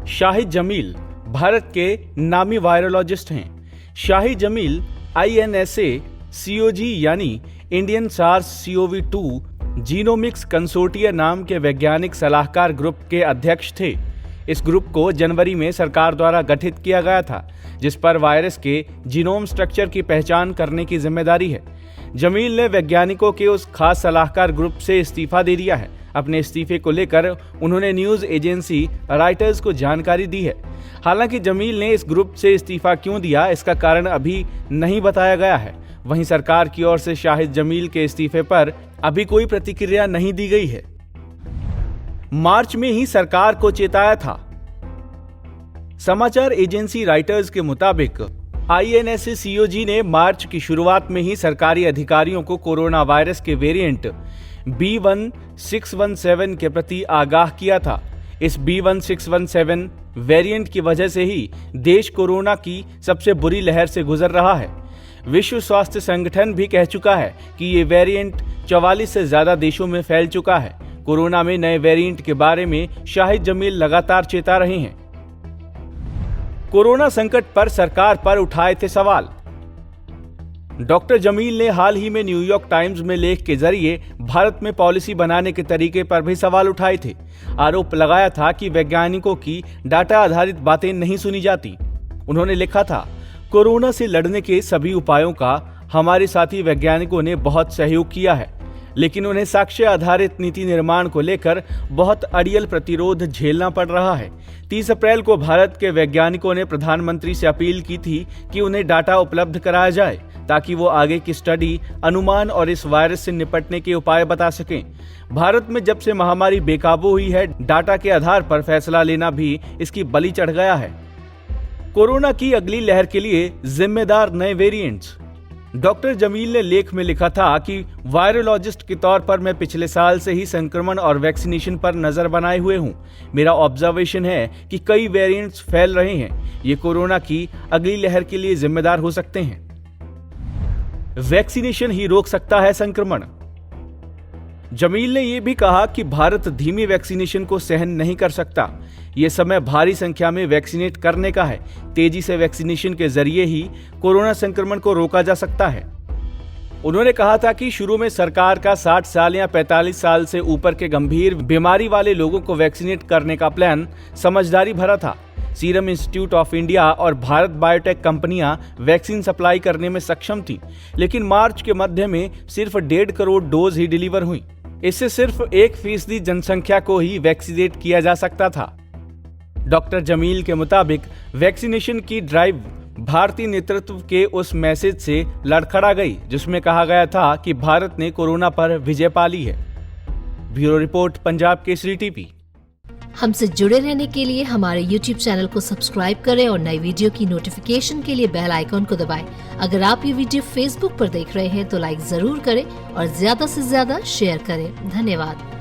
शाहिद जमील भारत के नामी वायरोलॉजिस्ट हैं। शाहिद जमील INSA COG यानी इंडियन SARS-CoV-2 जीनोमिक्स कंसोर्टिया नाम के वैज्ञानिक सलाहकार ग्रुप के अध्यक्ष थे। इस ग्रुप को जनवरी में सरकार द्वारा गठित किया गया था, जिस पर वायरस के जीनोम स्ट्रक्चर की पहचान करने की जिम्मेदारी है। जमील ने वैज्ञानिकों के उस खास सलाहकार ग्रुप से इस्तीफा दे दिया है। अपने इस्तीफे को लेकर उन्होंने न्यूज एजेंसी रॉयटर्स को जानकारी दी है। हालांकि जमील ने इस ग्रुप से इस्तीफा क्यों दिया, इसका कारण अभी नहीं बताया गया है। वहीं सरकार की ओर से शाहिद जमील के इस्तीफे पर अभी कोई प्रतिक्रिया नहीं दी गई है। मार्च में ही सरकार को चेताया था। समाचार एजेंसी रॉयटर्स के मुताबिक INSA COG ने मार्च की शुरुआत में ही सरकारी अधिकारियों को कोरोना वायरस के वेरिएंट B1617 के प्रति आगाह किया था। इस B1617 वेरिएंट की वजह से ही देश कोरोना की सबसे बुरी लहर से गुजर रहा है। विश्व स्वास्थ्य संगठन भी कह चुका है कि ये वेरिएंट 44 से ज्यादा देशों में फैल चुका है। कोरोना में नए वेरिएंट के बारे में शाहिद जमील लगातार चेता रहे हैं। कोरोना संकट पर सरकार पर उठाए थे सवाल। डॉक्टर जमील ने हाल ही में न्यूयॉर्क टाइम्स में लेख के जरिए भारत में पॉलिसी बनाने के तरीके पर भी सवाल उठाए थे। आरोप लगाया था कि वैज्ञानिकों की डाटा आधारित बातें नहीं सुनी जाती। उन्होंने लिखा था, कोरोना से लड़ने के सभी उपायों का हमारे साथी वैज्ञानिकों ने बहुत सहयोग किया है, लेकिन उन्हें साक्ष्य आधारित नीति निर्माण को लेकर बहुत अड़ियल प्रतिरोध झेलना पड़ रहा है। 30 अप्रैल को भारत के वैज्ञानिकों ने प्रधानमंत्री से अपील की थी कि उन्हें डाटा उपलब्ध कराया जाए ताकि वो आगे की स्टडी, अनुमान और इस वायरस से निपटने के उपाय बता सकें। भारत में जब से महामारी बेकाबू हुई है, डाटा के आधार पर फैसला लेना भी इसकी बलि चढ़ गया है। कोरोना की अगली लहर के लिए जिम्मेदार नए वेरिएंट्स। डॉक्टर जमील ने लेख में लिखा था कि वायरोलॉजिस्ट के तौर पर मैं पिछले साल से ही संक्रमण और वैक्सीनेशन पर नजर बनाए हुए हूं। मेरा ऑब्जर्वेशन है कि कई वेरिएंट्स फैल रहे हैं। ये कोरोना की अगली लहर के लिए जिम्मेदार हो सकते हैं। वैक्सीनेशन ही रोक सकता है संक्रमण। जमील ने यह भी कहा कि भारत धीमी वैक्सीनेशन को सहन नहीं कर सकता। यह समय भारी संख्या में वैक्सीनेट करने का है। तेजी से वैक्सीनेशन के जरिए ही कोरोना संक्रमण को रोका जा सकता है। उन्होंने कहा था कि शुरू में सरकार का 60 साल या 45 साल से ऊपर के गंभीर बीमारी वाले लोगों को वैक्सीनेट करने का प्लान समझदारी भरा था। सीरम इंस्टीट्यूट ऑफ इंडिया और भारत बायोटेक कंपनियां वैक्सीन सप्लाई करने में सक्षम थी, लेकिन मार्च के मध्य में सिर्फ 1.5 करोड़ डोज ही डिलीवर हुई। इससे सिर्फ 1% जनसंख्या को ही वैक्सीनेट किया जा सकता था। डॉक्टर जमील के मुताबिक वैक्सीनेशन की ड्राइव भारतीय नेतृत्व के उस मैसेज से लड़खड़ा गई जिसमें कहा गया था कि भारत ने कोरोना पर विजय पा ली है। Bureau report, Punjab Kesari TV. हमसे जुड़े रहने के लिए हमारे YouTube चैनल को सब्सक्राइब करें और नई वीडियो की नोटिफिकेशन के लिए बेल आइकॉन को दबाएं। अगर आप ये वीडियो Facebook पर देख रहे हैं तो लाइक जरूर करें और ज्यादा से ज्यादा शेयर करें। धन्यवाद।